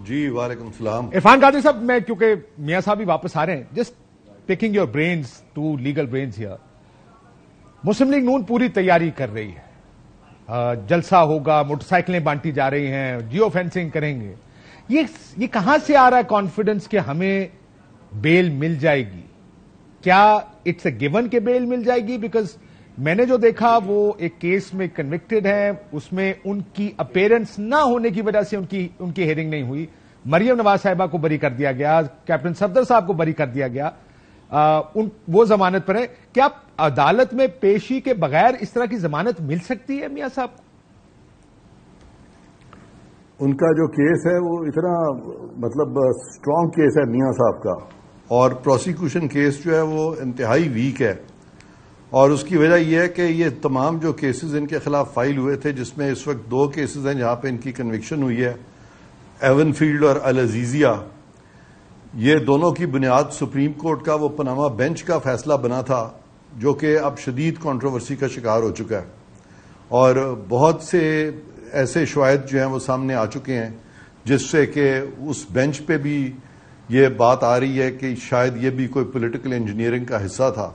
جی وعلیکم السلام عرفان قادری صاحب، میں کیونکہ میاں صاحب بھی واپس آ رہے ہیں، just taking your brains to legal brains here. Muslim League نون پوری تیاری کر رہی ہے، جلسہ ہوگا، موٹر سائیکلیں بانٹی جا رہی ہیں، جیو فینسنگ کریں گے. یہ کہاں سے آ رہا ہے کانفیڈنس کہ ہمیں بیل مل جائے گی؟ کیا اٹس اے گیون کہ بیل مل جائے گی؟ بیکاز میں نے جو دیکھا وہ ایک کیس میں کنوکٹڈ ہے، اس میں ان کی اپیرنس نہ ہونے کی وجہ سے ان کی ہیئرنگ نہیں ہوئی. مریم نواز صاحبہ کو بری کر دیا گیا، کیپٹن صفدر صاحب کو بری کر دیا گیا، وہ ضمانت پر ہے. کیا عدالت میں پیشی کے بغیر اس طرح کی ضمانت مل سکتی ہے میاں صاحب کو؟ ان کا جو کیس ہے وہ اتنا اسٹرانگ کیس ہے میاں صاحب کا، اور پروسیکیوشن کیس جو ہے وہ انتہائی ویک ہے. اور اس کی وجہ یہ ہے کہ یہ تمام جو کیسز ان کے خلاف فائل ہوئے تھے، جس میں اس وقت 2 کیسز ہیں جہاں پہ ان کی کنوکشن ہوئی ہے، ایون فیلڈ اور العزیزیہ. یہ دونوں کی بنیاد سپریم کورٹ کا وہ پاناما بینچ کا فیصلہ بنا تھا، جو کہ اب شدید کنٹروورسی کا شکار ہو چکا ہے. اور بہت سے ایسے شواہد جو ہیں وہ سامنے آ چکے ہیں، جس سے کہ اس بینچ پہ بھی یہ بات آ رہی ہے کہ شاید یہ بھی کوئی پولیٹیکل انجینئرنگ کا حصہ تھا.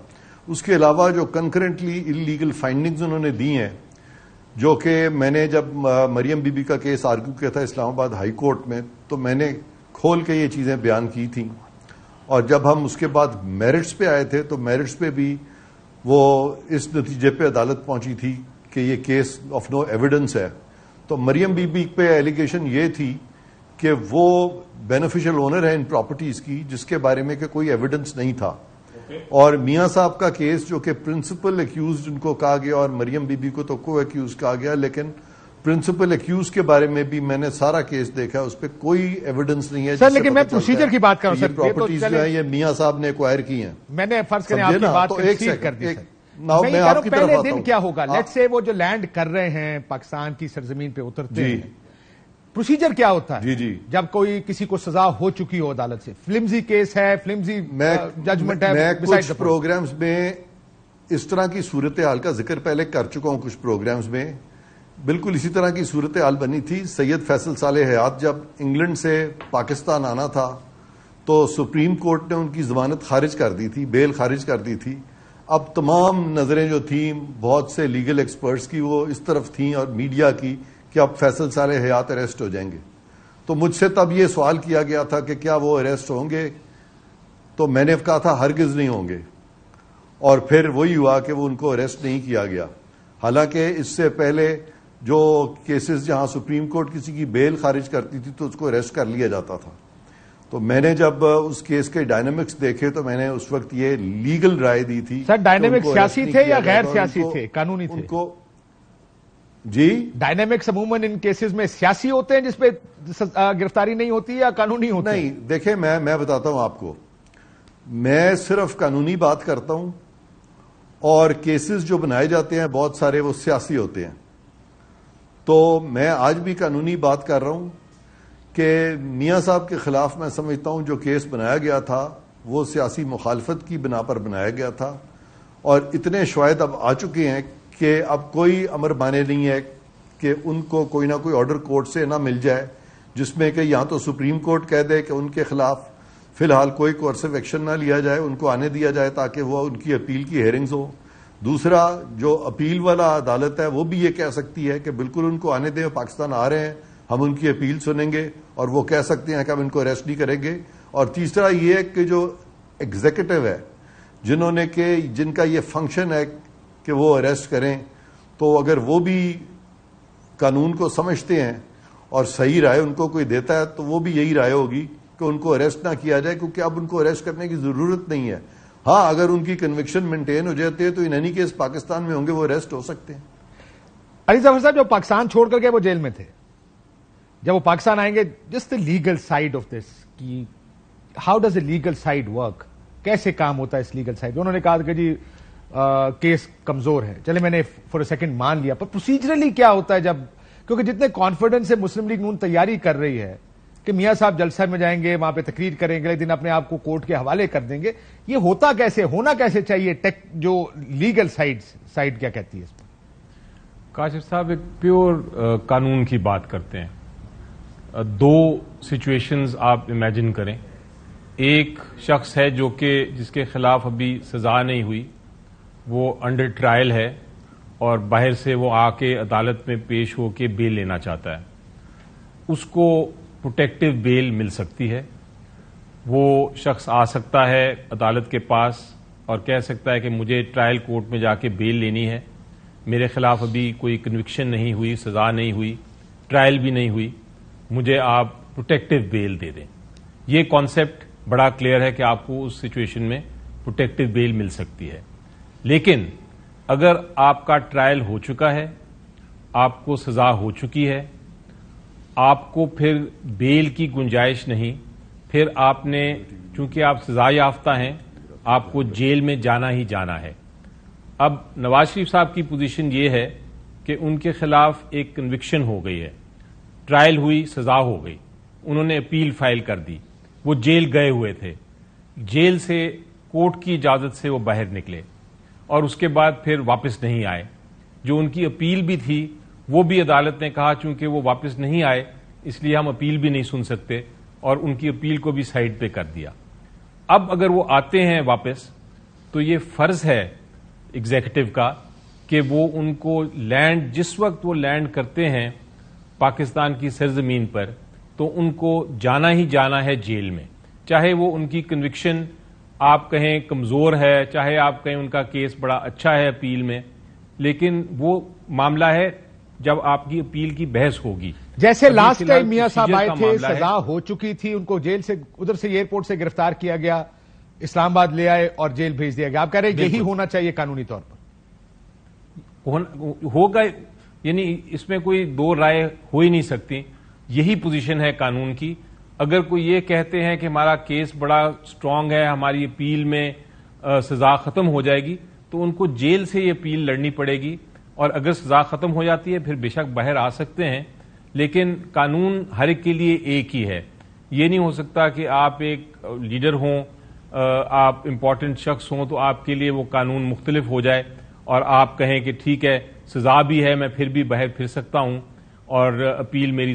اس کے علاوہ جو کنکرنٹلی انلیگل فائنڈنگز انہوں نے دی ہیں، جو کہ میں نے جب مریم بی بی کا کیس آرگو کیا تھا اسلام آباد ہائی کورٹ میں، تو میں نے کھول کے یہ چیزیں بیان کی تھیں. اور جب ہم اس کے بعد میرٹس پہ آئے تھے تو میرٹس پہ بھی وہ اس نتیجے پہ عدالت پہنچی تھی کہ یہ کیس آف نو ایویڈنس ہے. تو مریم بی بی پہ ایلیگیشن یہ تھی کہ وہ بینیفیشل اونر ہے ان پراپرٹیز کی، جس کے بارے میں کہ کوئی ایویڈنس نہیں تھا. اور میاں صاحب کا کیس جو کہ پرنسپل ایکیوزڈ ان کو کہا گیا، اور مریم بی بی کو تو کو ایکیوز کہا گیا، لیکن پرنسپل ایکیوز کے بارے میں بھی میں نے سارا کیس دیکھا، اس پہ کوئی ایویڈنس نہیں ہے. سر لیکن میں پروسیجر کی بات کروں، یہ پراپرٹیز جو ہیں یہ میاں صاحب نے ایکوائر کی ہیں. میں نے فرض کریں آپ کی بات کنسیڈ کر دی. میں آپ کی طرف پہلے دن کیا ہوگا، لیٹس سے وہ جو لینڈ کر رہے ہیں پاکستان کی سرزمین پہ اترتے ہیں، پروسیجر کیا ہوتا ہے جب کوئی کسی کو سزا ہو چکی ہو عدالت سے؟ فلمزی کیس ہے، فلمزی ججمنٹ ہے. میں کچھ پروگرامز میں اس طرح کی صورتحال کا ذکر پہلے کر چکا ہوں. کچھ پروگرامز میں بالکل اسی طرح کی صورتحال بنی تھی. سید فیصل صالح حیات جب انگلینڈ سے پاکستان آنا تھا تو سپریم کورٹ نے ان کی ضمانت خارج کر دی تھی، بیل خارج کر دی تھی. اب تمام نظریں جو تھیں بہت سے لیگل ایکسپرٹس کی وہ اس طرف تھیں، اور میڈیا کی، کہ اب فیصل صالح حیات اریسٹ ہو جائیں گے. تو مجھ سے تب یہ سوال کیا گیا تھا کہ کیا وہ اریسٹ ہوں گے، تو میں نے کہا تھا ہرگز نہیں ہوں گے. اور پھر وہی ہوا کہ وہ ان کو اریسٹ نہیں کیا گیا. حالانکہ اس سے پہلے جو کیسز جہاں سپریم کورٹ کسی کی بیل خارج کرتی تھی تو اس کو اریسٹ کر لیا جاتا تھا. تو میں نے جب اس کیس کے ڈائنامکس دیکھے تو میں نے اس وقت یہ لیگل رائے دی تھی. سر ڈائنامکس سیاسی تھے یا غیر سیاسی تھے، قانونی تھے؟ ان کو جی ڈائنامکس عموماً ان کیسز میں سیاسی ہوتے ہیں جس پہ گرفتاری نہیں ہوتی یا قانونی ہوتی؟ نہیں، دیکھیں میں بتاتا ہوں آپ کو، میں صرف قانونی بات کرتا ہوں، اور کیسز جو بنائے جاتے ہیں بہت سارے وہ سیاسی ہوتے ہیں. تو میں آج بھی قانونی بات کر رہا ہوں کہ میاں صاحب کے خلاف میں سمجھتا ہوں جو کیس بنایا گیا تھا وہ سیاسی مخالفت کی بنا پر بنایا گیا تھا. اور اتنے شواہد اب آ چکے ہیں کہ اب کوئی امر مانے نہیں ہے کہ ان کو کوئی نہ کوئی آرڈر کورٹ سے نہ مل جائے، جس میں کہ یہاں تو سپریم کورٹ کہہ دے کہ ان کے خلاف فی الحال کوئی کورسو ایکشن نہ لیا جائے، ان کو آنے دیا جائے تاکہ وہ ان کی اپیل کی ہیئرنگز ہوں. دوسرا جو اپیل والا عدالت ہے وہ بھی یہ کہہ سکتی ہے کہ بالکل ان کو آنے دیں، پاکستان آ رہے ہیں، ہم ان کی اپیل سنیں گے، اور وہ کہہ سکتے ہیں کہ ہم ان کو اریسٹ نہیں کریں گے. اور تیسرا یہ ہے کہ جو ایگزیکٹو ہے، جن کا یہ فنکشن ہے کہ وہ اریسٹ کریں، تو اگر وہ بھی قانون کو سمجھتے ہیں اور صحیح رائے ان کو کوئی دیتا ہے تو وہ بھی یہی رائے ہوگی کہ ان کو اریسٹ نہ کیا جائے، کیونکہ اب ان کو اریسٹ کرنے کی ضرورت نہیں ہے. ہاں اگر ان کی کنوکشن مینٹین ہو جاتی ہے تو ان اینی کیس پاکستان میں ہوں گے، وہ اریسٹ ہو سکتے ہیں. علی ظفر صاحب جو پاکستان چھوڑ کر گئے وہ جیل میں تھے، جب وہ پاکستان آئیں گے، just the legal side of this, کہ how does a legal side work, کیسے کام ہوتا ہے اس لیگل سائڈ؟ انہوں نے کہا کہ جی کیس کمزور ہے، چلے میں نے فور اے سیکنڈ مان لیا، پر پروسیجرلی کیا ہوتا ہے جب، کیونکہ جتنے کانفیڈنس سے مسلم لیگ نون تیاری کر رہی ہے کہ میاں صاحب جلسہ میں جائیں گے، وہاں پہ تقریر کریں گے، لیکن اپنے آپ کو کورٹ کے حوالے کر دیں گے، یہ ہوتا کیسے، ہونا کیسے چاہیے؟ جو لیگل سائڈ کیا کہتی ہے اس میں؟ کاشف صاحب ایک پیور قانون کی بات کرتے ہیں. دو سچویشنز آپ امیجن کریں. ایک شخص ہے جس کے خلاف ابھی سزا نہیں ہوئی, وہ انڈر ٹرائل ہے اور باہر سے وہ آ کے عدالت میں پیش ہو کے بیل لینا چاہتا ہے. اس کو پروٹیکٹیو بیل مل سکتی ہے. وہ شخص آ سکتا ہے عدالت کے پاس اور کہہ سکتا ہے کہ مجھے ٹرائل کورٹ میں جا کے بیل لینی ہے, میرے خلاف ابھی کوئی کنوکشن نہیں ہوئی, سزا نہیں ہوئی, ٹرائل بھی نہیں ہوئی, مجھے آپ پروٹیکٹیو بیل دے دیں. یہ کانسیپٹ بڑا کلیئر ہے کہ آپ کو اس سچویشن میں پروٹیکٹیو بیل مل سکتی ہے. لیکن اگر آپ کا ٹرائل ہو چکا ہے, آپ کو سزا ہو چکی ہے, آپ کو پھر بیل کی گنجائش نہیں, پھر آپ نے چونکہ آپ سزا یافتہ ہیں, آپ کو جیل میں جانا ہی جانا ہے. اب نواز شریف صاحب کی پوزیشن یہ ہے کہ ان کے خلاف ایک کنوکشن ہو گئی ہے, ٹرائل ہوئی, سزا ہو گئی, انہوں نے اپیل فائل کر دی, وہ جیل گئے ہوئے تھے, جیل سے کورٹ کی اجازت سے وہ باہر نکلے اور اس کے بعد پھر واپس نہیں آئے. جو ان کی اپیل بھی تھی وہ بھی عدالت نے کہا چونکہ وہ واپس نہیں آئے اس لیے ہم اپیل بھی نہیں سن سکتے, اور ان کی اپیل کو بھی سائڈ پہ کر دیا. اب اگر وہ آتے ہیں واپس تو یہ فرض ہے ایگزیکٹو کا کہ وہ ان کو لینڈ, جس وقت وہ لینڈ کرتے ہیں پاکستان کی سرزمین پر, تو ان کو جانا ہی جانا ہے جیل میں, چاہے وہ ان کی کنوکشن آپ کہیں کمزور ہے, چاہے آپ کہیں ان کا کیس بڑا اچھا ہے اپیل میں, لیکن وہ معاملہ ہے جب آپ کی اپیل کی بحث ہوگی. جیسے لاسٹ ٹائم میاں صاحب آئے تھے, سزا ہو چکی تھی, ان کو جیل سے ادھر سے ایئرپورٹ سے گرفتار کیا گیا, اسلام آباد لے آئے اور جیل بھیج دیا گیا. آپ کہہ رہے ہیں یہی ہونا چاہیے قانونی طور پر؟ ہوگا, یعنی اس میں کوئی دو رائے ہو ہی نہیں سکتی. یہی پوزیشن ہے قانون کی. اگر کوئی یہ کہتے ہیں کہ ہمارا کیس بڑا اسٹرانگ ہے, ہماری اپیل میں سزا ختم ہو جائے گی, تو ان کو جیل سے یہ اپیل لڑنی پڑے گی, اور اگر سزا ختم ہو جاتی ہے پھر بے شک باہر آ سکتے ہیں. لیکن قانون ہر ایک کے لیے ایک ہی ہے. یہ نہیں ہو سکتا کہ آپ ایک لیڈر ہوں, آپ امپورٹنٹ شخص ہوں, تو آپ کے لیے وہ قانون مختلف ہو جائے اور آپ کہیں کہ ٹھیک ہے سزا بھی ہے, میں پھر بھی باہر پھر سکتا ہوں اور اپیل میری